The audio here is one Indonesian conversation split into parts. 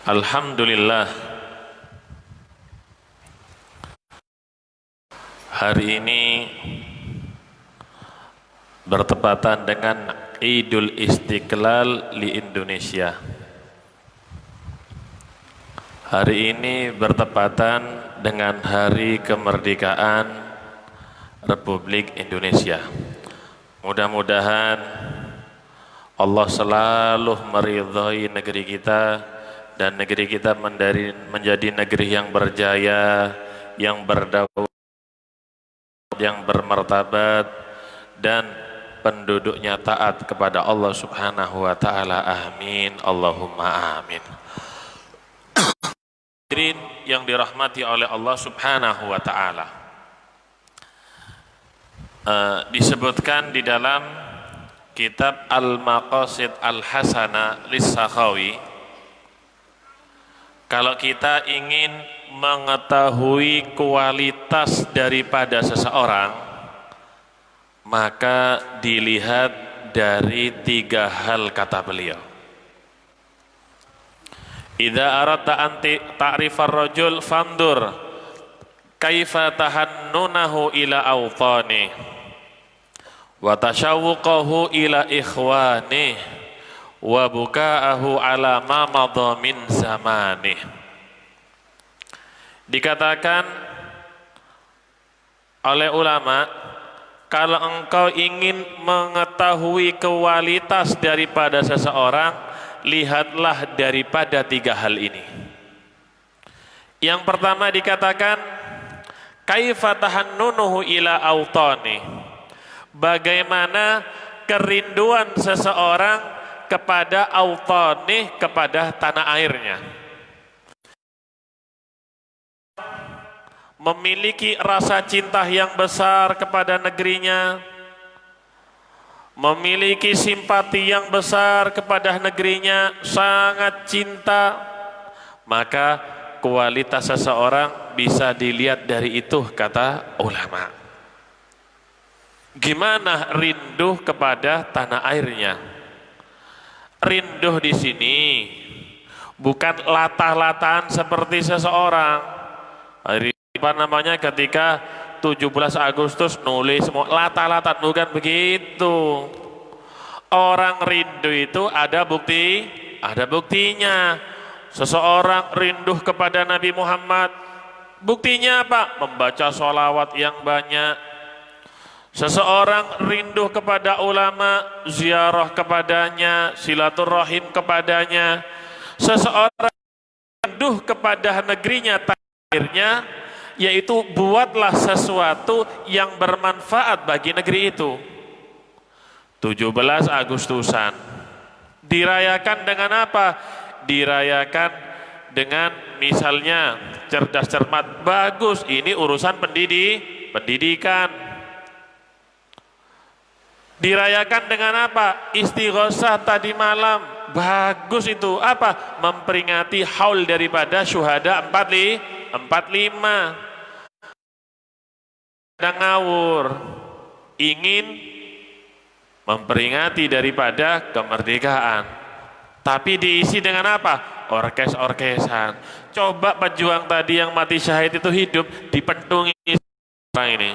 Alhamdulillah, hari ini bertepatan dengan Idul Istiqlal di Indonesia. Hari ini bertepatan dengan hari kemerdekaan Republik Indonesia. Mudah-mudahan Allah selalu meridhai negeri kita dan negeri kita menjadi negeri yang berjaya, yang berdaulat, yang bermartabat, dan penduduknya taat kepada Allah Subhanahu wa taala. Amin, Allahumma amin. Hadirin yang dirahmati oleh Allah Subhanahu wa taala. Disebutkan di dalam kitab Al-Maqasid Al-Hasana Lis-Sakhawi, kalau kita ingin mengetahui kualitas daripada seseorang, maka dilihat dari 3 hal, kata beliau. Idza aradta an ta'rifar rajul fandur kaifa tahannunahu ila awtani wa tashawwuqahu ila ikhwani wa buka'ahu ala ma madha min zamani. Dikatakan oleh ulama, kalau engkau ingin mengetahui kualitas daripada seseorang, lihatlah daripada 3 hal ini. Yang pertama dikatakan kaifa tahannunuhu ila autani, bagaimana kerinduan seseorang kepada autani, kepada tanah airnya. Memiliki rasa cinta yang besar kepada negerinya, memiliki simpati yang besar kepada negerinya, sangat cinta, maka kualitas seseorang bisa dilihat dari itu, kata ulama. Gimana rindu kepada tanah airnya? Rindu di sini bukan latah-latahan seperti seseorang. Apa namanya, ketika 17 Agustus nulis semua latah-latahan, bukan begitu. Orang rindu itu ada buktinya. Seseorang rindu kepada Nabi Muhammad, buktinya apa? Membaca sholawat yang banyak. Seseorang rindu kepada ulama, ziarah kepadanya, silaturahim kepadanya. Seseorang rindu kepada negerinya, akhirnya yaitu buatlah sesuatu yang bermanfaat bagi negeri itu. 17 Agustusan dirayakan dengan apa? Dirayakan dengan misalnya cerdas cermat, bagus, ini urusan pendidikan. Dirayakan dengan apa? Istighosah tadi malam, bagus itu. Apa? Memperingati haul daripada syuhada 45. Ada ngawur, ingin memperingati daripada kemerdekaan, tapi diisi dengan apa? Orkes-orkesan. Coba pejuang tadi yang mati syahid itu hidup, dipentungi orang ini.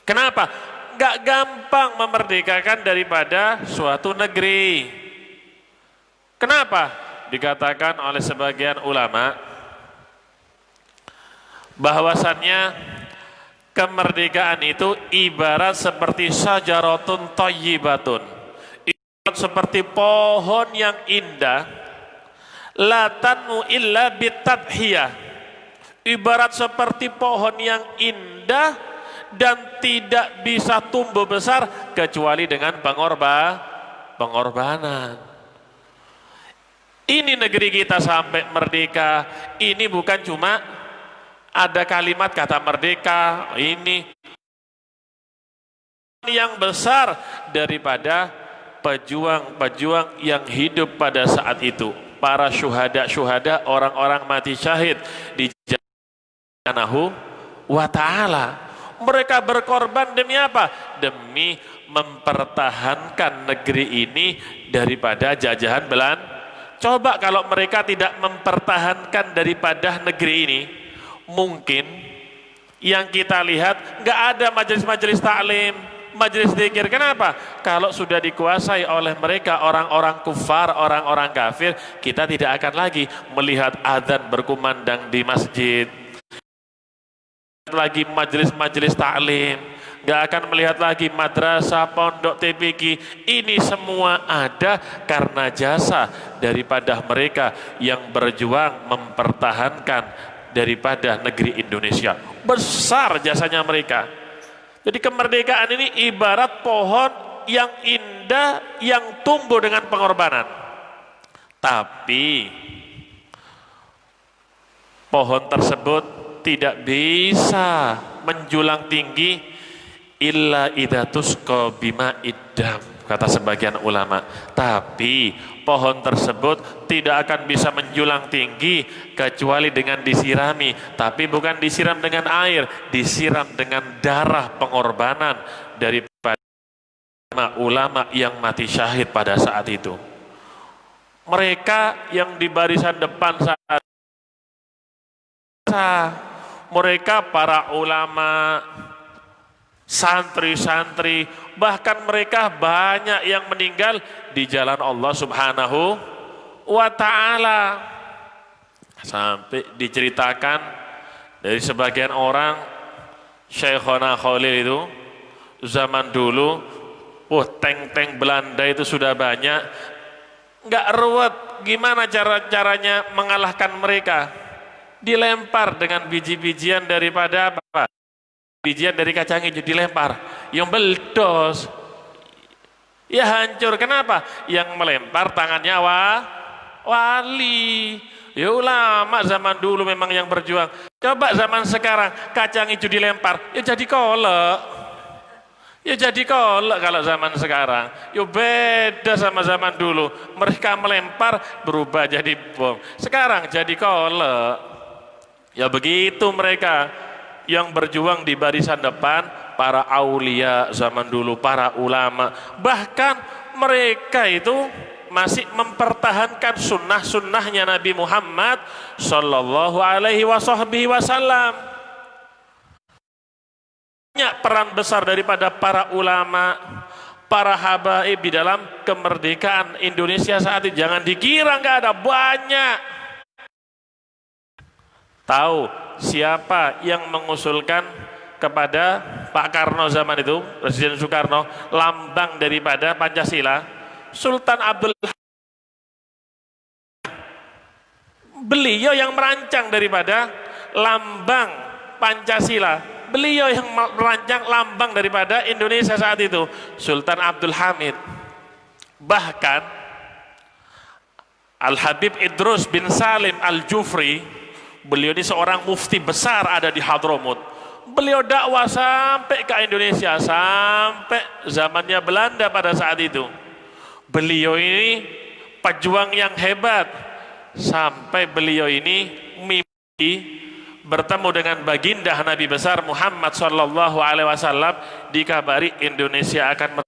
Kenapa? Gak gampang memerdekakan daripada suatu negeri. Kenapa? Dikatakan oleh sebagian ulama bahwasannya kemerdekaan itu ibarat seperti syajaratun thayyibatun, ibarat seperti pohon yang indah, la tanmu illa bitadhiyah, ibarat seperti pohon yang indah dan tidak bisa tumbuh besar kecuali dengan pengorbanan. Ini negeri kita sampai merdeka, ini bukan cuma ada kalimat kata merdeka, ini yang besar daripada pejuang-pejuang yang hidup pada saat itu, para syuhada, orang-orang mati syahid di jalan wa ta'ala. Mereka berkorban demi apa? Demi mempertahankan negeri ini daripada jajahan Coba kalau mereka tidak mempertahankan daripada negeri ini, mungkin yang kita lihat nggak ada majelis-majelis taklim, majelis zikir. Kenapa? Kalau sudah dikuasai oleh mereka orang-orang kufar, orang-orang kafir, kita tidak akan lagi melihat azan berkumandang di masjid, lagi majelis-majelis taklim, nggak akan melihat lagi madrasah, pondok, TPQ. Ini semua ada karena jasa daripada mereka yang berjuang mempertahankan daripada negeri Indonesia. Besar jasanya mereka. Jadi kemerdekaan ini ibarat pohon yang indah yang tumbuh dengan pengorbanan. Tapi pohon tersebut tidak bisa menjulang tinggi illa idza tusqa bima'id-dam, kata sebagian ulama. Tapi pohon tersebut tidak akan bisa menjulang tinggi kecuali dengan disirami, tapi bukan disiram dengan air, disiram dengan darah pengorbanan daripada ulama yang mati syahid pada saat itu. Mereka yang di barisan depan saat mereka para ulama, santri-santri, bahkan mereka banyak yang meninggal di jalan Allah Subhanahu wa ta'ala. Sampai diceritakan dari sebagian orang, Syekhona Khalil itu zaman dulu, tank-tank Belanda itu sudah banyak, nggak ruwet gimana caranya mengalahkan mereka. Dilempar dengan biji-bijian daripada apa? Bijian dari kacang hijau dilempar, yang meledos, ya hancur. Kenapa? Yang melempar tangannya wali, ya ulama zaman dulu memang yang berjuang. Coba zaman sekarang kacang hijau dilempar, ya jadi kolek. Ya jadi kolek kalau zaman sekarang. Ya beda sama zaman dulu. Mereka melempar berubah jadi bom. Sekarang jadi kolek. Ya begitu mereka yang berjuang di barisan depan, para aulia zaman dulu, para ulama. Bahkan mereka itu masih mempertahankan sunnah-sunnahnya Nabi Muhammad Sallallahu Alaihi Wasallam. Banyak peran besar daripada para ulama, para habaib di dalam kemerdekaan Indonesia saat ini. Jangan dikira nggak ada, banyak. Tahu siapa yang mengusulkan kepada Pak Karno zaman itu, Presiden Soekarno, lambang daripada Pancasila? Sultan Abdul Hamid. Beliau yang merancang daripada lambang Pancasila. Beliau yang merancang lambang daripada Indonesia saat itu, Sultan Abdul Hamid. Bahkan Al-Habib Idrus bin Salim Al-Jufri, beliau ini seorang mufti besar ada di Hadramut. Beliau dakwah sampai ke Indonesia, sampai zamannya Belanda pada saat itu. Beliau ini pejuang yang hebat, sampai beliau ini mimpi bertemu dengan baginda Nabi besar Muhammad Sallallahu Alaihi Wasallam, dikabari Indonesia akan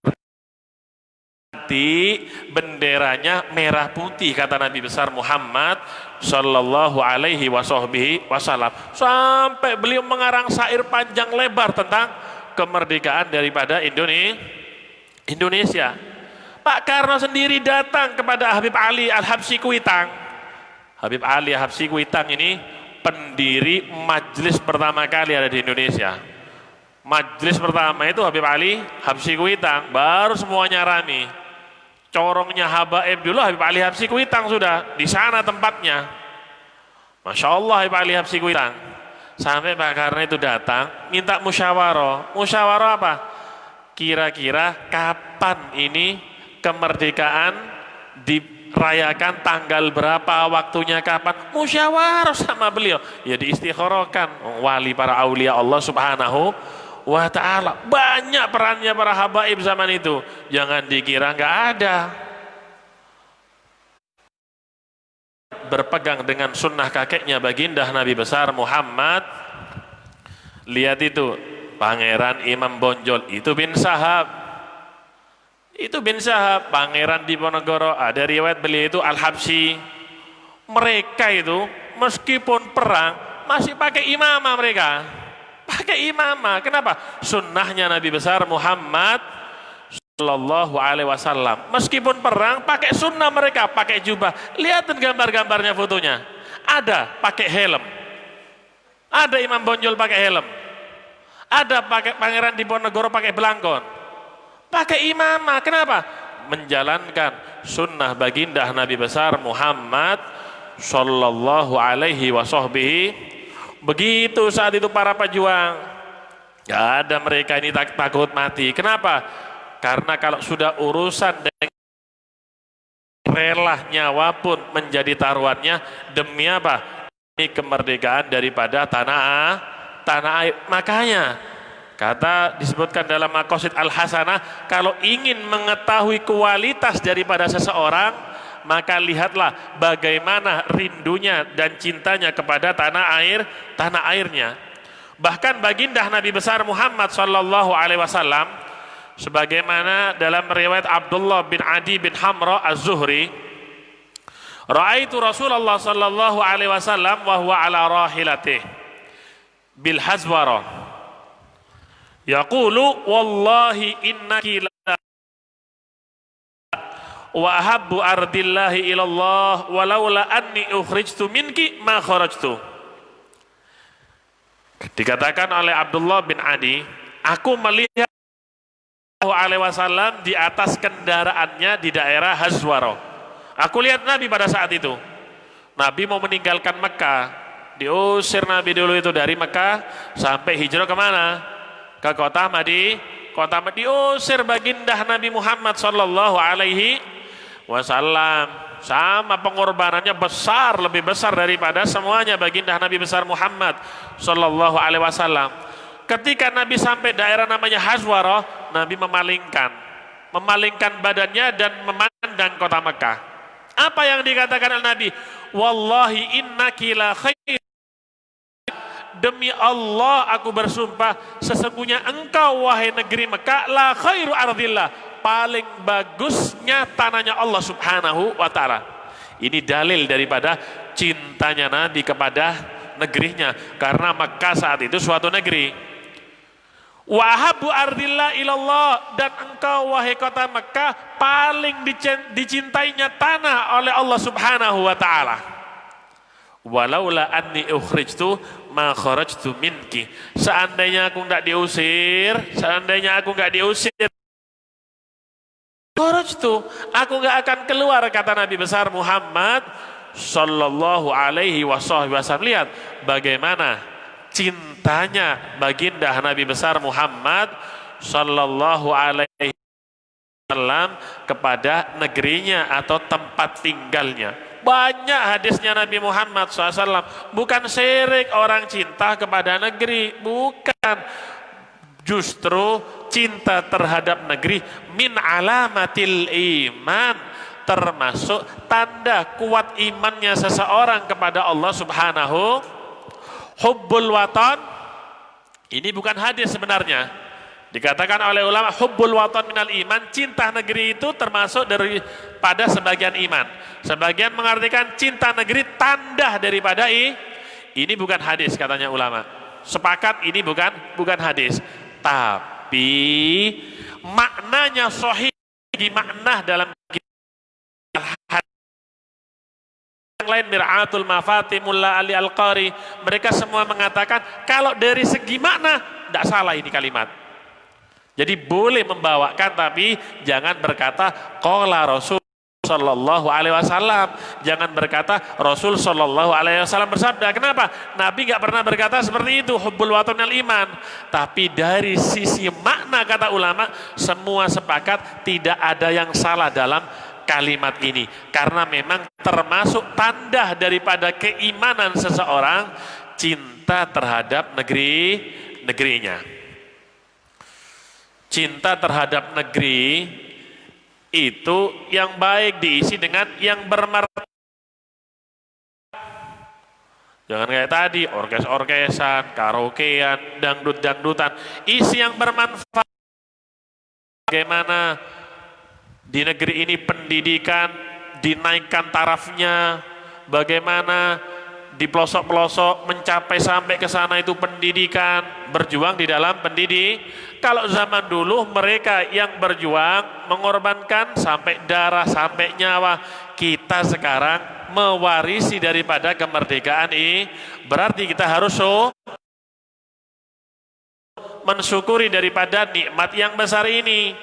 benderanya merah putih, kata Nabi besar Muhammad Sallallahu Alaihi Wasallam. Sampai beliau mengarang syair panjang lebar tentang kemerdekaan daripada Indonesia. Pak Karno sendiri datang kepada Habib Ali Al-Habsyi Kuitang. Habib Ali Al-Habsyi Kuitang ini pendiri majelis pertama kali ada di Indonesia. Majelis pertama itu Habib Ali Habsyi Kuitang, baru semuanya rame. Corongnya habaib dulu Habib Ali Habsyi Kuitang, sudah di sana tempatnya. Masya Allah Habib Ali Habsyi Kuitang. Sampai Pak Karno itu datang minta musyawarah. Musyawarah apa? Kira-kira kapan ini kemerdekaan dirayakan, tanggal berapa, waktunya kapan? Musyawarah sama beliau. Ya diistikharahkan, wali para aulia Allah Subhanahu wa ta'ala. Banyak perannya para habaib zaman itu, jangan dikira nggak ada. Berpegang dengan sunnah kakeknya baginda Nabi besar Muhammad. Lihat itu Pangeran Imam Bonjol itu bin Sahab, Itu bin Syahab, Pangeran Diponegoro, ada riwayat beliau itu Al-Habsyi. Mereka itu meskipun perang masih pakai imamah mereka. Pakai imamah. Kenapa? Sunnahnya Nabi besar Muhammad Sallallahu Alaihi Wasallam. Meskipun perang pakai sunnah mereka, pakai jubah. Lihatin gambar-gambarnya, fotonya. Ada pakai helm. Ada Imam Bonjol pakai helm. Ada pakai Pangeran Diponegoro pakai belangkon. Pakai imamah. Kenapa? Menjalankan sunnah baginda Nabi besar Muhammad Sallallahu Alaihi Wasallam. Begitu saat itu para pejuang, gak ada mereka ini takut mati. Kenapa? Karena kalau sudah urusan dengan rela nyawa pun menjadi taruhannya demi apa? Demi kemerdekaan daripada tanah air. Makanya kata disebutkan dalam Maqasid Al-Hasanah, kalau ingin mengetahui kualitas daripada seseorang, maka lihatlah bagaimana rindunya dan cintanya kepada tanah airnya. Bahkan baginda Nabi besar Muhammad Sallallahu Alaihi Wasallam, sebagaimana dalam riwayat Abdullah bin Adi bin Hamra Az-Zuhri, ra'aitu Rasulullah Sallallahu Alaihi Wasallam wa huwa ala rahilatih bil hazwara yaqulu wallahi innaki la wa ahabbu ardillahi ilallah walaula anni ukhrijtu minki ma kharajtu. Dikatakan oleh Abdullah bin Adi, aku melihat Alaihi Wasallam di atas kendaraannya di daerah Hazwaro. Aku lihat Nabi pada saat itu. Nabi mau meninggalkan Mekah, diusir Nabi dulu itu dari Mekah sampai hijrah kemana? Ke kota Madinah. Diusir baginda Nabi Muhammad Sallallahu Alaihi Wasallam. Sama pengorbanannya besar, lebih besar daripada semuanya baginda Nabi besar Muhammad Sallallahu Alaihi Wasallam. Ketika Nabi sampai daerah namanya Hazwarah, Nabi memalingkan badannya dan memandang kota Mekah. Apa yang dikatakan oleh Nabi? Wallahi innaki la khair. Demi Allah aku bersumpah, sesungguhnya engkau wahai negeri Mekah la khairu ardillah, paling bagusnya tanahnya Allah Subhanahu wa taala. Ini dalil daripada cintanya Nabi kepada negerinya, karena Mekah saat itu suatu negeri. Wa habbu ardillah ilallah, dan engkau wahai kota Mekah paling dicintainya tanah oleh Allah Subhanahu wa taala. Walaula anni ukhrijtu ma kharajtu minki. Seandainya aku enggak diusir, kharajtu, aku enggak akan keluar, kata Nabi besar Muhammad Sallallahu Alaihi Wasallam. Lihat bagaimana cintanya baginda Nabi besar Muhammad Sallallahu Alaihi Wasallam kepada negerinya atau tempat tinggalnya. Banyak hadisnya Nabi Muhammad SAW. Bukan syirik orang cinta kepada negeri, bukan. Justru cinta terhadap negeri min alamatil iman, termasuk tanda kuat imannya seseorang kepada Allah Subhanahu. Hubbul watan, ini bukan hadis sebenarnya. Dikatakan oleh ulama hubbul watan minal iman, cinta negeri itu termasuk daripada sebagian iman. Sebagian mengartikan cinta negeri tanda daripada ini bukan hadis, katanya ulama. Sepakat ini bukan hadis, tapi maknanya sahih, makna dalam yang lain Mir'atul Mafati Mulla Ali Al-Qari, mereka semua mengatakan kalau dari segi makna tidak salah ini kalimat. Jadi boleh membawakan, tapi jangan berkata qala Rasul Sallallahu Alaihi Wasallam. Jangan berkata Rasul Sallallahu Alaihi Wasallam bersabda. Kenapa? Nabi nggak pernah berkata seperti itu, hubbul watanil iman. Tapi dari sisi makna, kata ulama, semua sepakat tidak ada yang salah dalam kalimat ini, karena memang termasuk tanda daripada keimanan seseorang cinta terhadap negerinya. Cinta terhadap negeri itu yang baik diisi dengan yang bermartabat. Jangan kayak tadi orkes-orkesan, karaokean, dangdut-dangdutan. Isi yang bermanfaat. Bagaimana Di negeri ini pendidikan dinaikkan tarafnya, bagaimana di pelosok-pelosok mencapai sampai ke sana itu pendidikan, berjuang di dalam pendidik. Kalau zaman dulu mereka yang berjuang mengorbankan sampai darah, sampai nyawa. Kita sekarang mewarisi daripada kemerdekaan ini, berarti kita harus mensyukuri daripada nikmat yang besar ini.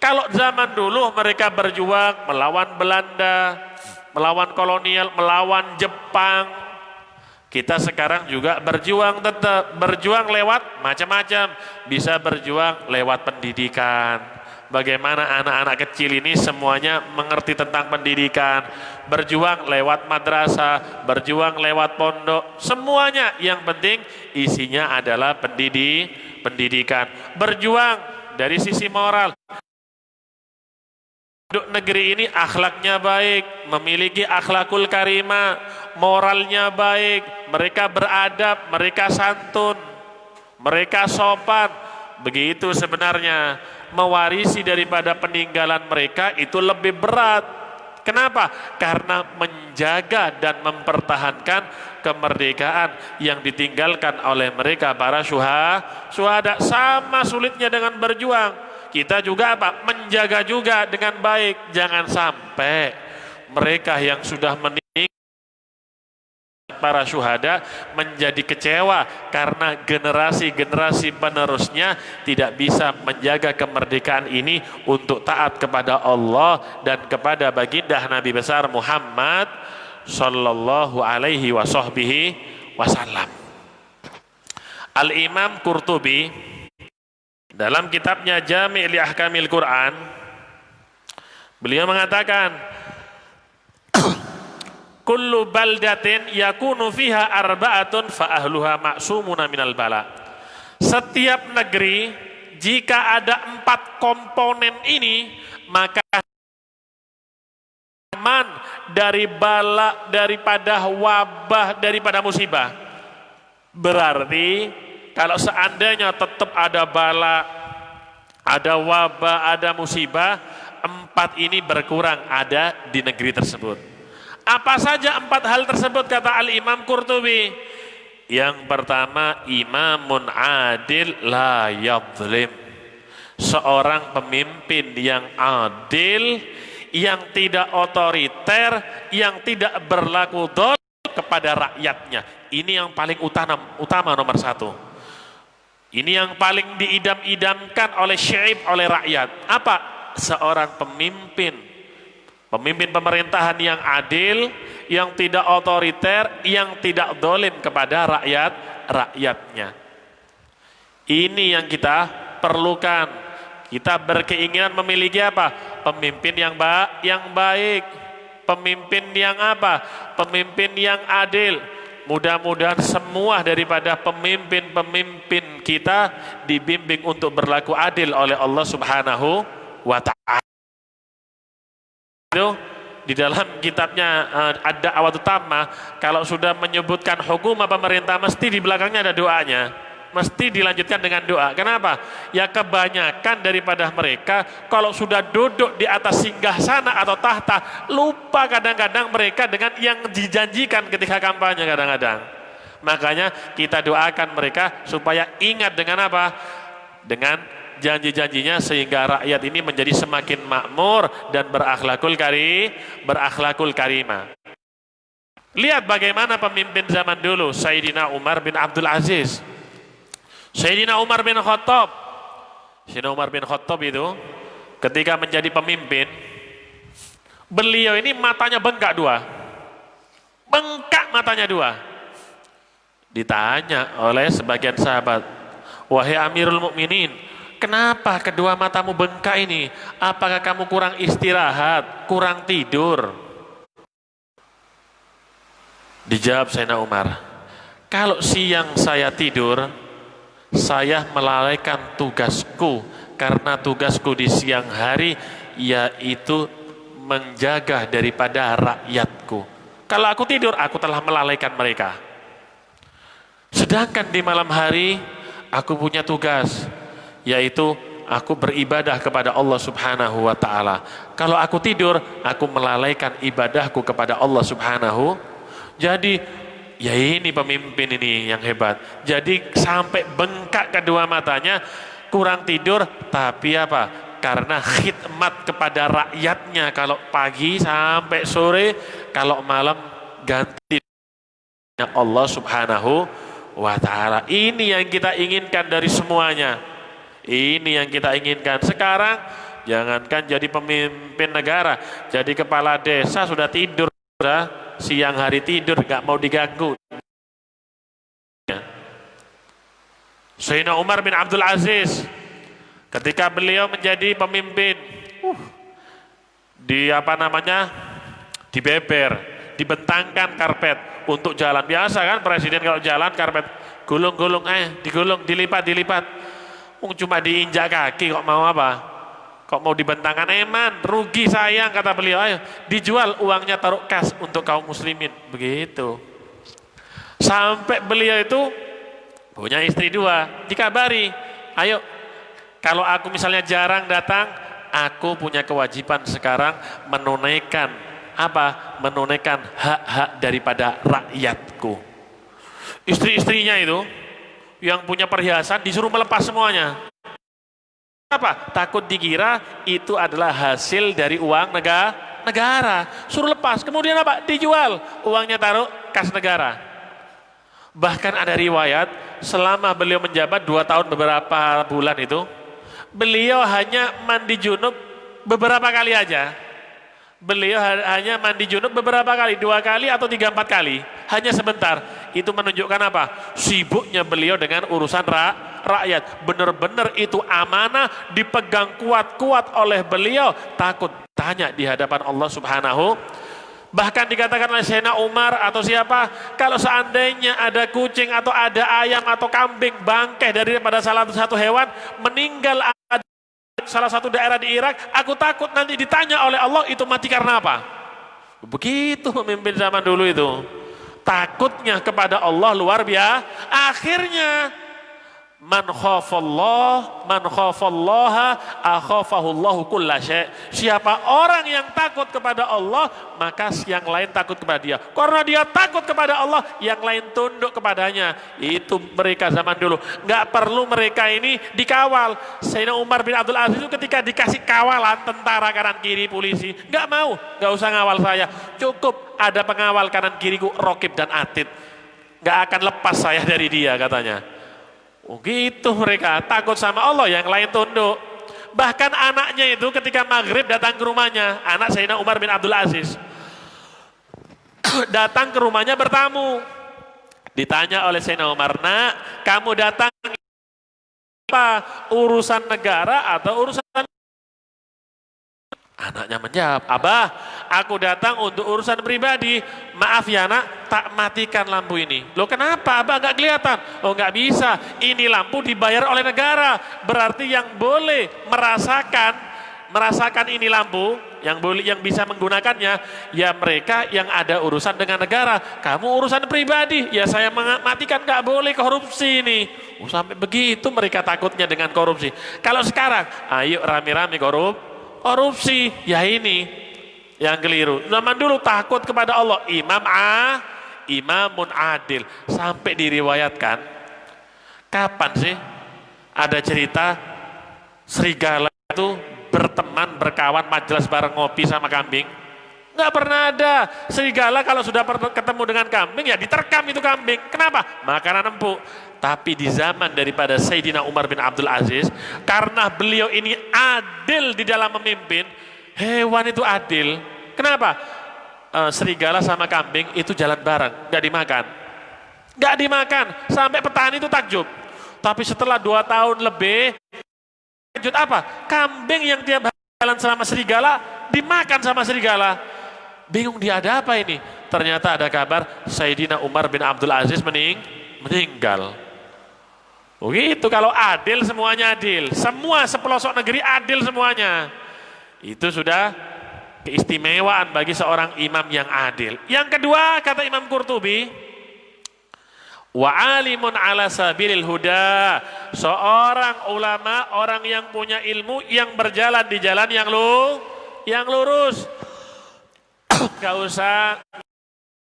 Kalau zaman dulu mereka berjuang melawan Belanda, melawan kolonial, melawan Jepang, kita sekarang juga berjuang, tetap berjuang lewat macam-macam. Bisa berjuang lewat pendidikan, bagaimana anak-anak kecil ini semuanya mengerti tentang pendidikan, berjuang lewat madrasah, berjuang lewat pondok, semuanya yang penting isinya adalah pendidikan. Berjuang dari sisi moral, negeri ini akhlaknya baik, memiliki akhlakul karimah, moralnya baik, mereka beradab, mereka santun, mereka sopan. Begitu sebenarnya mewarisi daripada peninggalan mereka itu lebih berat. Kenapa? Karena menjaga dan mempertahankan kemerdekaan yang ditinggalkan oleh mereka para syuhada. Sama sulitnya dengan berjuang. Kita juga apa? Menjaga juga dengan baik. Jangan sampai mereka yang sudah meninggal para syuhada menjadi kecewa karena generasi-generasi penerusnya tidak bisa menjaga kemerdekaan ini untuk taat kepada Allah dan kepada baginda Nabi besar Muhammad sallallahu alaihi wasallam. Al-Imam Qurtubi dalam kitabnya Jami' li Ahkamil Quran, beliau mengatakan, kullu baldatin yakunu fiha arba'atun fa ahluha ma'sumuna minal bala. Setiap negeri jika ada 4 komponen ini maka aman dari bala, daripada wabah, daripada musibah. Berarti kalau seandainya tetap ada bala, ada wabah, ada musibah, 4 ini berkurang ada di negeri tersebut. Apa saja 4 hal tersebut kata Al-Imam Qurtubi? Yang pertama, imamun adil la yadhlim. Seorang pemimpin yang adil, yang tidak otoriter, yang tidak berlaku dzalm kepada rakyatnya. Ini yang paling utama nomor 1. Ini yang paling diidam-idamkan oleh syaib, oleh rakyat. Apa? Seorang pemimpin pemerintahan yang adil, yang tidak otoriter, yang tidak dolim kepada rakyatnya. Ini yang kita perlukan. Kita berkeinginan memiliki apa? Pemimpin yang baik, pemimpin yang apa? Pemimpin yang adil. Mudah-mudahan semua daripada pemimpin-pemimpin kita dibimbing untuk berlaku adil oleh Allah Subhanahu wa ta'ala. Itu di dalam kitabnya ada awat utama, kalau sudah menyebutkan hukum pemerintah mesti di belakangnya ada doanya. Mesti dilanjutkan dengan doa. Kenapa? Ya kebanyakan daripada mereka kalau sudah duduk di atas singgasana atau tahta, lupa kadang-kadang mereka dengan yang dijanjikan ketika kampanye kadang-kadang. Makanya kita doakan mereka supaya ingat dengan apa? Dengan janji-janjinya, sehingga rakyat ini menjadi semakin makmur dan berakhlakul karimah. Lihat bagaimana pemimpin zaman dulu, Sayyidina Umar bin Abdul Aziz, Sayyidina Umar bin Khattab. Sayyidina Umar bin Khattab itu ketika menjadi pemimpin, beliau ini matanya bengkak 2. Bengkak matanya 2. Ditanya oleh sebagian sahabat, wahai Amirul Mukminin, kenapa kedua matamu bengkak ini? Apakah kamu kurang istirahat, kurang tidur? Dijawab Sayyidina Umar, kalau siang saya tidur, saya melalaikan tugasku, karena tugasku di siang hari yaitu menjaga daripada rakyatku. Kalau aku tidur, aku telah melalaikan mereka. Sedangkan di malam hari aku punya tugas, yaitu aku beribadah kepada Allah Subhanahu wa taala. Kalau aku tidur, aku melalaikan ibadahku kepada Allah Subhanahu. Jadi ya ini pemimpin ini yang hebat. Jadi sampai bengkak kedua matanya, kurang tidur, tapi apa? Karena khidmat kepada rakyatnya, kalau pagi sampai sore, kalau malam ganti Allah Subhanahu wa ta'ala. Ini yang kita inginkan dari semuanya. Ini yang kita inginkan. Sekarang jangankan jadi pemimpin negara, jadi kepala desa sudah tidur, siang hari tidur, gak mau diganggu. Sayyidina Umar bin Abdul Aziz, ketika beliau menjadi pemimpin, dibeber, dibentangkan karpet untuk jalan. Biasa kan presiden kalau jalan karpet gulung-gulung, digulung, dilipat. Cuma diinjak kaki kok mau apa? Kok mau dibentangkan? Eman, rugi sayang, kata beliau. Ayo dijual, uangnya taruh kas untuk kaum muslimin. Begitu. Sampai beliau itu punya istri 2, dikabari, ayo kalau aku misalnya jarang datang, aku punya kewajiban sekarang menunaikan apa? Menunaikan hak-hak daripada rakyatku. Istri-istrinya itu yang punya perhiasan disuruh melepas semuanya. Apa? Takut dikira itu adalah hasil dari uang negara. Suruh lepas. Kemudian apa? Dijual. Uangnya taruh kas negara. Bahkan ada riwayat selama beliau menjabat 2 tahun beberapa bulan itu, beliau hanya mandi junub beberapa kali aja. Beliau hanya mandi junub beberapa kali, 2 kali atau 3-4 kali, hanya sebentar. Itu menunjukkan apa? Sibuknya beliau dengan urusan rakyat. Benar-benar itu amanah dipegang kuat-kuat oleh beliau, takut tanya di hadapan Allah Subhanahu. Bahkan dikatakan oleh Sayyidina Umar atau siapa, kalau seandainya ada kucing atau ada ayam atau kambing bangkai daripada salah satu hewan meninggal salah satu daerah di Irak, aku takut nanti ditanya oleh Allah itu mati karena apa. Begitu pemimpin zaman dulu itu, takutnya kepada Allah luar biasa. Akhirnya man khafallaha akhafahullahu kulla syai'. Siapa orang yang takut kepada Allah, maka yang lain takut kepada dia. Karena dia takut kepada Allah, yang lain tunduk kepadanya. Itu mereka zaman dulu. Nggak perlu mereka ini dikawal. Sayyidina Umar bin Abdul Aziz itu ketika dikasih kawalan tentara kanan kiri, polisi, nggak mau, nggak usah ngawal saya. Cukup ada pengawal kanan kiriku, Rokib dan Atid. Nggak akan lepas saya dari dia, katanya. Gitu mereka, takut sama Allah, yang lain tunduk. Bahkan anaknya itu ketika maghrib datang ke rumahnya, anak Sayyidina Umar bin Abdul Aziz datang ke rumahnya bertamu. Ditanya oleh Sayyidina Umar, nak, kamu datang apa? Urusan negara atau urusan? Anaknya menjawab, abah, aku datang untuk urusan pribadi. Maaf ya nak, tak matikan lampu ini. Loh kenapa abah nggak kelihatan? Oh nggak bisa, ini lampu dibayar oleh negara. Berarti yang boleh merasakan ini lampu, yang bisa menggunakannya, ya mereka yang ada urusan dengan negara. Kamu urusan pribadi, ya saya matikan, nggak boleh korupsi ini. Sampai begitu mereka takutnya dengan korupsi. Kalau sekarang, ayo rame-rame korupsi, ya ini yang keliru. Zaman dulu takut kepada Allah, imamun adil. Sampai diriwayatkan, kapan sih ada cerita serigala itu berkawan majelis bareng ngopi sama kambing? Nggak pernah ada. Serigala kalau sudah ketemu dengan kambing, ya diterkam itu kambing. Kenapa? Makanan empuk. Tapi di zaman daripada Sayyidina Umar bin Abdul Aziz, karena beliau ini adil di dalam memimpin, hewan itu adil. Kenapa? Serigala sama kambing itu jalan bareng, nggak dimakan. Sampai petani itu takjub. Tapi setelah 2 tahun lebih, takjub apa? Kambing yang tiap hari jalan sama serigala, dimakan sama serigala. Bingung dia, ada apa ini? Ternyata ada kabar Sayyidina Umar bin Abdul Aziz meninggal. Begitu, kalau adil semuanya adil. Semua sepelosok negeri adil semuanya. Itu sudah keistimewaan bagi seorang imam yang adil. Yang kedua, kata Imam Qurtubi, Wa alimun ala sabilil huda, seorang ulama, orang yang punya ilmu yang berjalan di jalan yang lurus. Gak usah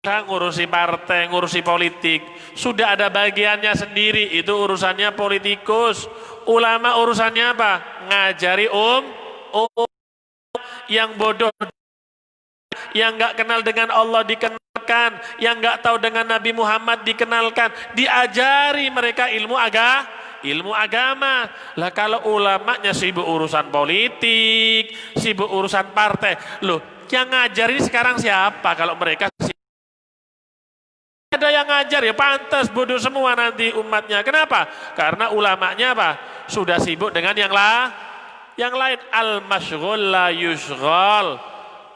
ngurusi partai, ngurusi politik, sudah ada bagiannya sendiri, itu urusannya politikus. Ulama urusannya apa? Ngajari yang bodoh, yang nggak kenal dengan Allah dikenalkan, yang nggak tahu dengan Nabi Muhammad dikenalkan, diajari mereka ilmu agama. Lah kalau ulamanya sibuk urusan politik, sibuk urusan partai, loh yang ngajari sekarang siapa kalau mereka ada yang ngajar? Ya pantas bodoh semua nanti umatnya. Kenapa? Karena ulamanya apa? Sudah sibuk dengan yang lain. Al-masyghul la yushghal.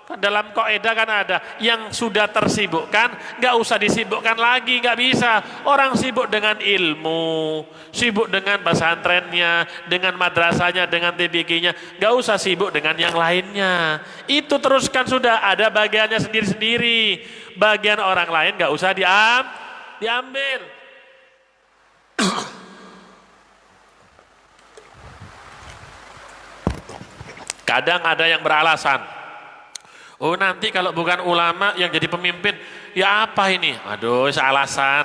Kan dalam kaidah kan ada yang sudah tersibukkan nggak usah disibukkan lagi, nggak bisa. Orang sibuk dengan ilmu, sibuk dengan pesantrennya, dengan madrasahnya, dengan TBK-nya, nggak usah sibuk dengan yang lainnya. Itu teruskan, sudah ada bagiannya sendiri-sendiri. Bagian orang lain nggak usah diambil. Kadang ada yang beralasan, oh nanti kalau bukan ulama yang jadi pemimpin, ya apa ini? Aduh, alasan.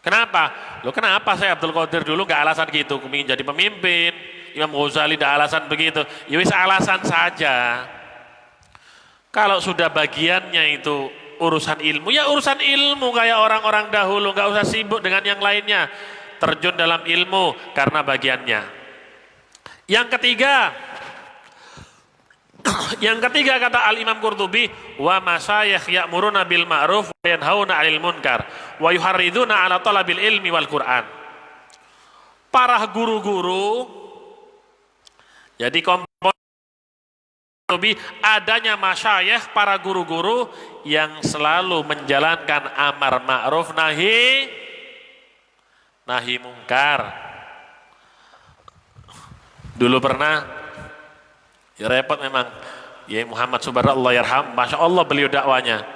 Kenapa? Loh kenapa saya Abdul Qadir dulu nggak alasan gitu, ingin jadi pemimpin. Imam Ghazali nggak alasan begitu. Ya wis alasan saja. Kalau sudah bagiannya itu urusan ilmu, ya urusan ilmu kayak orang-orang dahulu, nggak usah sibuk dengan yang lainnya. Terjun dalam ilmu karena bagiannya. Yang ketiga kata Al-Imam Qurtubi, wa masyayikh ya'muruna bil ma'ruf wa yanhauna 'anil munkar wa yuharriduna 'ala talabil ilmi wal Qur'an. Para guru-guru, jadi adanya masyayikh, para guru-guru yang selalu menjalankan amar ma'ruf nahi mungkar. Dulu pernah, ya repot memang, ya Muhammad Subhanallah yarham, masya Allah beliau dakwanya.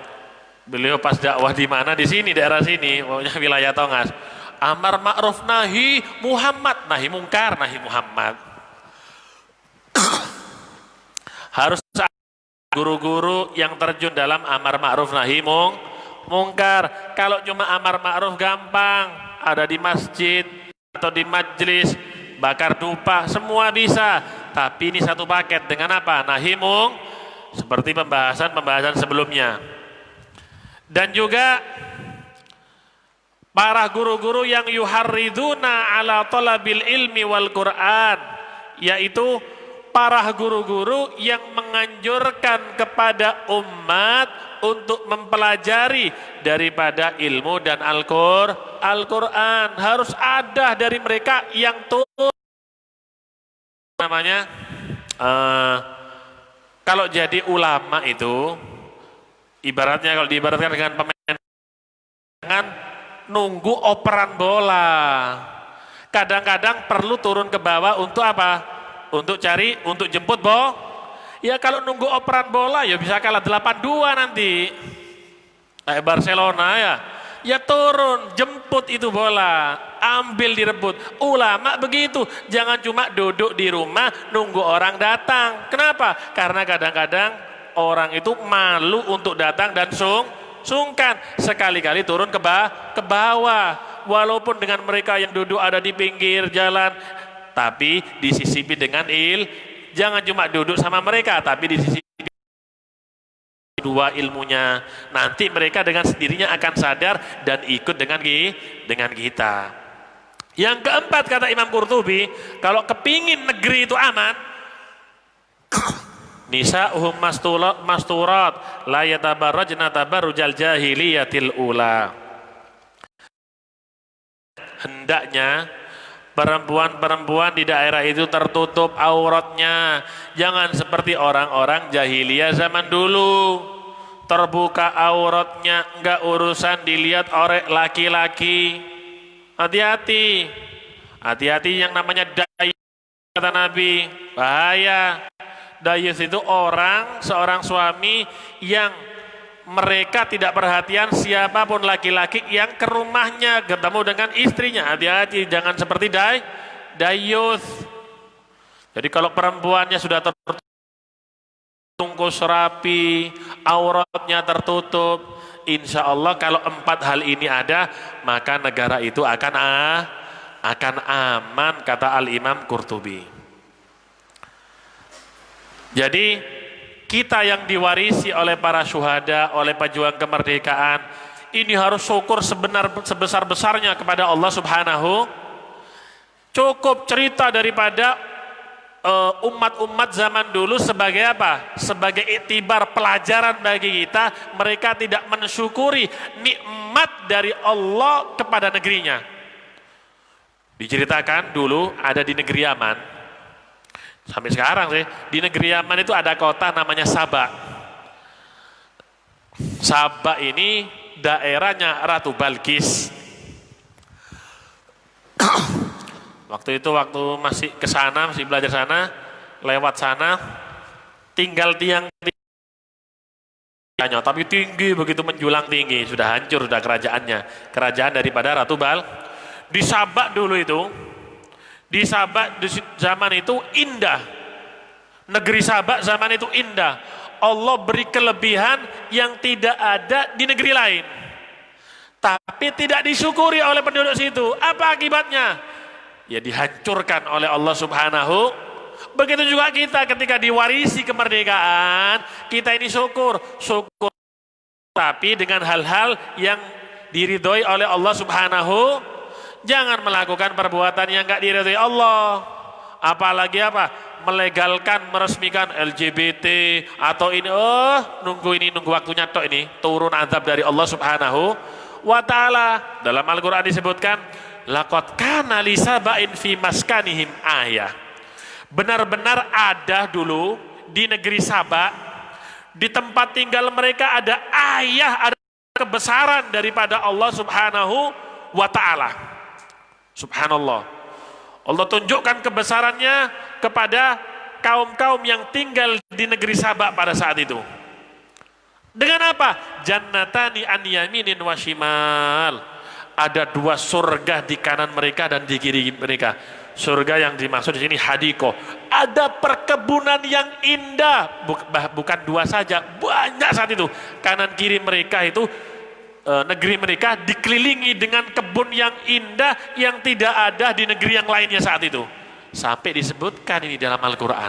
Beliau pas dakwah di mana? Di sini, daerah sini, pokoknya wilayah Tongas. Amar ma'ruf nahi Muhammad, nahi mungkar, nahi Muhammad. Harus guru-guru yang terjun dalam amar ma'ruf nahi mungkar. Kalau cuma amar ma'ruf gampang, ada di masjid atau di majelis, bakar dupa, semua bisa. Tapi ini satu paket dengan apa? Nahi seperti pembahasan sebelumnya. Dan juga para guru-guru yang yuharriduna ala talabil ilmi wal Qur'an, yaitu para guru-guru yang menganjurkan kepada umat untuk mempelajari daripada ilmu dan Al-Quran. Harus ada dari mereka yang namanya kalau jadi ulama itu ibaratnya, kalau diibaratkan dengan pemain, jangan nunggu operan bola. Kadang-kadang perlu turun ke bawah untuk apa? Untuk jemput ya kalau nunggu operan bola ya bisa kalah 8-2 nanti kayak Barcelona ya turun, jemput itu bola, ambil, direbut. Ulama begitu, jangan cuma duduk di rumah nunggu orang datang. Kenapa? Karena kadang-kadang orang itu malu untuk datang dan sungkan. Sekali-kali turun ke bawah, walaupun dengan mereka yang duduk ada di pinggir jalan, tapi disisipi dengan jangan cuma duduk sama mereka, tapi disisipi dua ilmunya. Nanti mereka dengan sendirinya akan sadar dan ikut dengan kita. Yang keempat kata Imam Qurtubi, kalau kepingin negeri itu aman, nisa'uhum masturat la yatabarrajna tabarrujal jahiliyatil ula. Hendaknya perempuan-perempuan di daerah itu tertutup auratnya, jangan seperti orang-orang jahiliyah zaman dulu, terbuka auratnya, enggak urusan dilihat oleh laki-laki. Hati-hati, yang namanya dayus, kata Nabi, bahaya. Dayus itu seorang suami yang mereka tidak perhatian siapapun laki-laki yang ke rumahnya ketemu dengan istrinya. Hati-hati, jangan seperti dayuth. Jadi kalau perempuannya sudah terbungkus rapi, auratnya tertutup, insya Allah kalau 4 hal ini ada, maka negara itu akan aman, kata Al-Imam Qurtubi. Jadi kita yang diwarisi oleh para syuhada, oleh pejuang kemerdekaan, ini harus syukur sebesar-besarnya kepada Allah Subhanahu. Cukup cerita daripada umat-umat zaman dulu sebagai apa? Sebagai iktibar, pelajaran bagi kita. Mereka tidak mensyukuri nikmat dari Allah kepada negerinya. Diceritakan dulu ada di negeri Yaman. Sampai sekarang sih, di negeri Yaman itu ada kota namanya Sabah. Sabah ini daerahnya Ratu Balkis. Waktu masih ke sana, masih belajar sana, lewat sana, tinggal tiang tapi tinggi, begitu menjulang tinggi, sudah hancur sudah kerajaannya. Kerajaan daripada Ratu di Sabah dulu itu. Di Sabah di zaman itu indah. Negeri Sabah zaman itu indah. Allah beri kelebihan yang tidak ada di negeri lain. Tapi tidak disyukuri oleh penduduk situ. Apa akibatnya? Ya dihancurkan oleh Allah Subhanahu. Begitu juga kita ketika diwarisi kemerdekaan, kita ini syukur tapi dengan hal-hal yang diridhoi oleh Allah Subhanahu. Jangan melakukan perbuatan yang enggak diridhoi Allah. Apalagi apa? Melegalkan, meresmikan LGBT atau ini, nunggu waktunya tok ini turun azab dari Allah Subhanahu wa taala. Dalam Al-Qur'an disebutkan, laqad kana li saba'in fi maskanihim ayah. Benar-benar ada dulu di negeri Sabah, di tempat tinggal mereka ada ayah, ada kebesaran daripada Allah Subhanahu wa taala. Subhanallah. Allah tunjukkan kebesarannya kepada kaum-kaum yang tinggal di negeri Sabah pada saat itu. Dengan apa? Jannatani an yaminin wa shimal. Ada 2 surga di kanan mereka dan di kiri mereka. Surga yang dimaksud di sini hadiko. Ada perkebunan yang indah, bukan 2 saja, banyak saat itu. Kanan kiri mereka itu negeri mereka dikelilingi dengan kebun yang indah yang tidak ada di negeri yang lainnya saat itu. Sampai disebutkan ini dalam Al-Quran.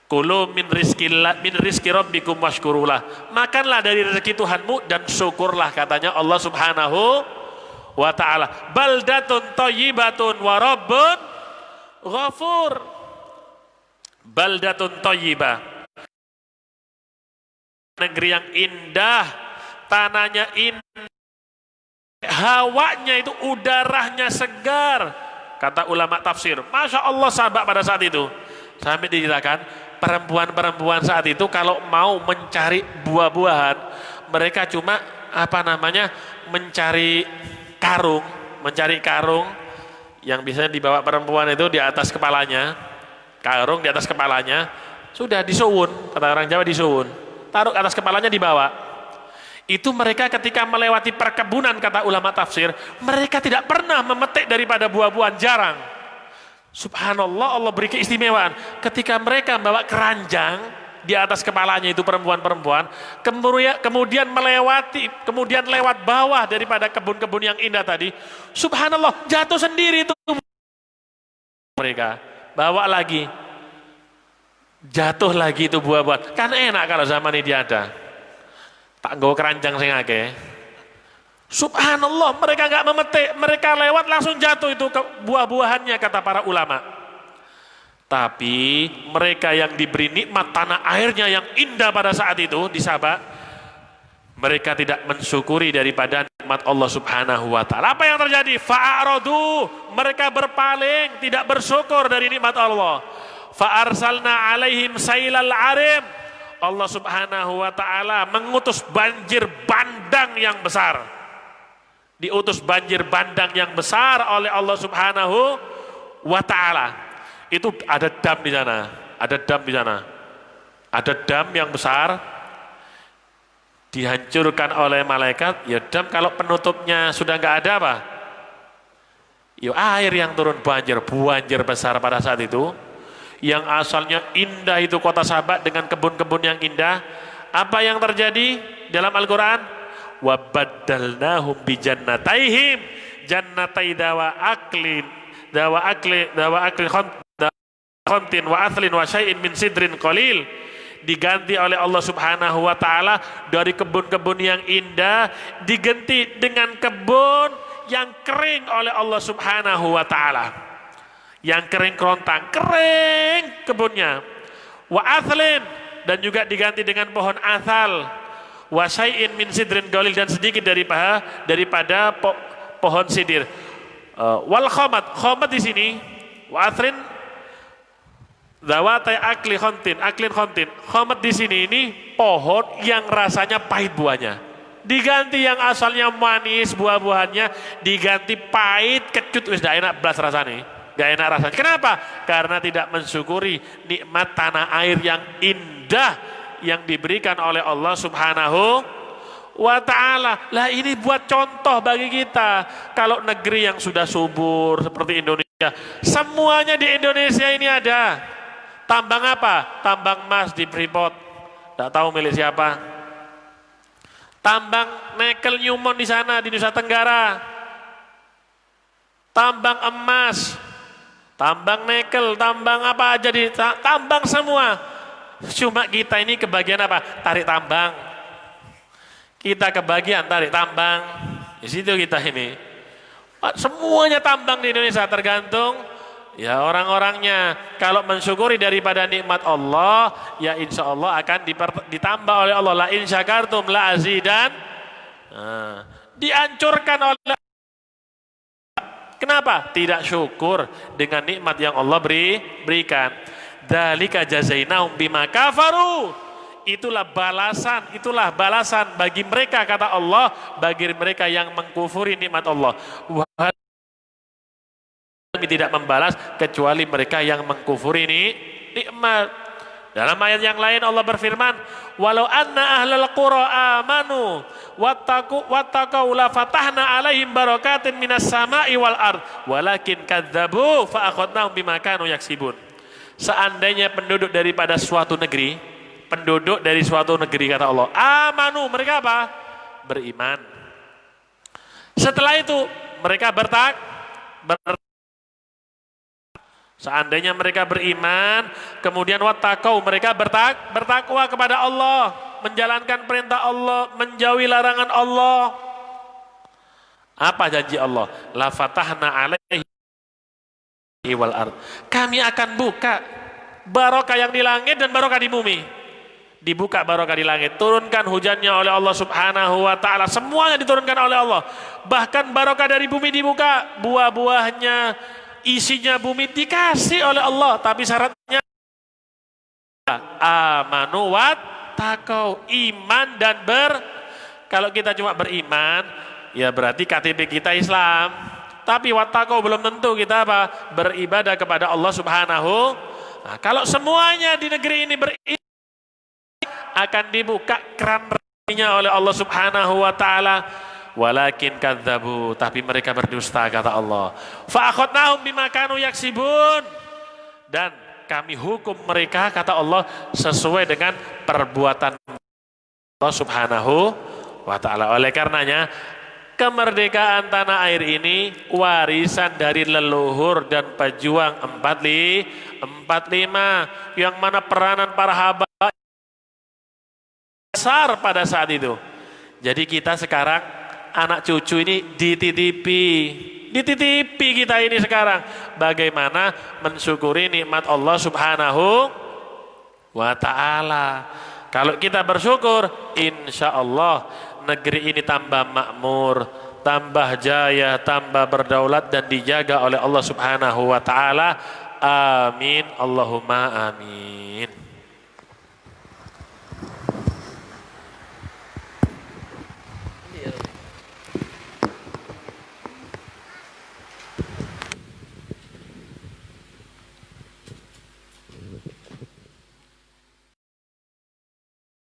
Kulu min rizki rabbikum washkurulah. Makanlah dari rezeki Tuhanmu dan syukurlah, katanya Allah Subhanahu wa ta'ala. Baldatun thayyibatun wa rabbun ghafur. Baldatun thayyibah, negeri yang indah, tanahnya indah, hawanya itu, udaranya segar, kata ulama tafsir. Masya Allah Sabah pada saat itu. Sampai diceritakan perempuan-perempuan saat itu kalau mau mencari buah-buahan, mereka cuma mencari karung yang biasanya dibawa perempuan itu di atas kepalanya, karung di atas kepalanya, sudah disuwun, kata orang Jawa disuwun, taruh atas kepalanya dibawa. Itu mereka ketika melewati perkebunan, kata ulama tafsir, mereka tidak pernah memetik daripada buah-buahan, jarang. Subhanallah, Allah beri keistimewaan. Ketika mereka membawa keranjang di atas kepalanya itu perempuan-perempuan, kemudian lewat bawah daripada kebun-kebun yang indah tadi, subhanallah, jatuh sendiri itu mereka. Bawa lagi, jatuh lagi itu buah-buahan. Kan enak kalau zaman ini ada. Tak nggawa keranjang sing akeh. Subhanallah, mereka nggak memetik, mereka lewat langsung jatuh itu buah-buahannya, kata para ulama. Tapi mereka yang diberi nikmat tanah airnya yang indah pada saat itu di Sabah, mereka tidak mensyukuri daripada nikmat Allah Subhanahu wa ta'ala. Apa yang terjadi? Fa'aradu, mereka berpaling, tidak bersyukur dari nikmat Allah. Fa'arsalna alaihim sailal arim, Allah Subhanahu wa ta'ala mengutus banjir bandang yang besar. Diutus banjir bandang yang besar oleh Allah Subhanahu wa ta'ala. Itu ada dam di sana, ada dam di sana, Ada dam yang besar dihancurkan oleh malaikat, ya dam kalau penutupnya sudah nggak ada apa? Ya air yang turun banjir besar pada saat itu. Yang asalnya indah itu kota Sabak dengan kebun-kebun yang indah. Apa yang terjadi dalam Al-Quran? Wa baddalnahum bi jannataihim jannatai dawa aklin khamtin wa athlin wa syai'in min sidrin qalil. Diganti oleh Allah Subhanahu wa taala dari kebun-kebun yang indah diganti dengan kebun yang kering oleh Allah Subhanahu wa taala. Yang kering kerontang, kering kebunnya. Wa athlin, dan juga diganti dengan pohon athal. Wa syai'in min sidrin qalil, dan sedikit daripada pohon sidir. Wal khomat di sini wa athlin zawatai aklin khontin. Khomat di sini ini pohon yang rasanya pahit buahnya. Diganti yang asalnya manis buah-buahannya diganti pahit kecut, wis gak enak belas rasanya. Gak enak rasanya. Kenapa? Karena tidak mensyukuri nikmat tanah air yang indah yang diberikan oleh Allah Subhanahu wa ta'ala. Lah ini buat contoh bagi kita. Kalau negeri yang sudah subur seperti Indonesia, semuanya di Indonesia ini ada. Tambang apa? Tambang emas di Freeport, tidak tahu milik siapa. Tambang nikel Newmont di sana di Nusa Tenggara. Tambang emas, tambang nikel, tambang apa aja tambang semua. Cuma kita ini kebagian apa? Tarik tambang. Kita kebagian tarik tambang. Di situ kita ini. Semuanya tambang di Indonesia, tergantung ya orang-orangnya. Kalau mensyukuri daripada nikmat Allah, ya insya Allah akan ditambah oleh Allah. La in syakartum la azidan. Dihancurkan oleh. Kenapa? Tidak syukur dengan nikmat yang Allah berikan. Dzalika jazainahum bima kafaru. Itulah balasan bagi mereka, kata Allah, bagi mereka yang mengkufuri nikmat Allah. Kami tidak membalas kecuali mereka yang mengkufuri ini nikmat. Dalam ayat yang lain Allah berfirman, walau anna ahlal qura amanu wattaqau la fatahna alaihim barakatin minas sama'i wal ard walakin kadzabu fa akhadnahum bima kanu yaksibun. Seandainya penduduk dari suatu negeri kata Allah, amanu, mereka apa? Beriman. Setelah itu mereka seandainya mereka beriman, kemudian wattaqau, mereka bertakwa kepada Allah, menjalankan perintah Allah, menjauhi larangan Allah. Apa janji Allah? La fatahna alaihi wal ard. Kami akan buka barokah yang di langit dan barokah di bumi. Dibuka barokah di langit, turunkan hujannya oleh Allah Subhanahu wa ta'ala, semuanya diturunkan oleh Allah. Bahkan barokah dari bumi dibuka, buah-buahnya, isinya bumi dikasih oleh Allah, tapi syaratnya amanu wattaqau, iman dan kalau kita cuma beriman, ya berarti KTP kita Islam, tapi wattaqau belum tentu kita apa? Beribadah kepada Allah Subhanahu. Nah, kalau semuanya di negeri ini beriman, akan dibuka keran rezekinya oleh Allah Subhanahu wa ta'ala. Walakin kadzabu, tapi mereka berdusta, kata Allah. Fa akhadnahum bima kanu yaksibun, dan kami hukum mereka, kata Allah, sesuai dengan perbuatan Allah Subhanahu wa ta'ala. Oleh karenanya kemerdekaan tanah air ini warisan dari leluhur dan pejuang 45 yang mana peranan para haba besar pada saat itu. Jadi kita sekarang anak cucu ini dititipi kita ini sekarang bagaimana mensyukuri nikmat Allah Subhanahu wa ta'ala. Kalau kita bersyukur, insya Allah negeri ini tambah makmur, tambah jaya, tambah berdaulat dan dijaga oleh Allah Subhanahu wa ta'ala. Amin, Allahumma amin.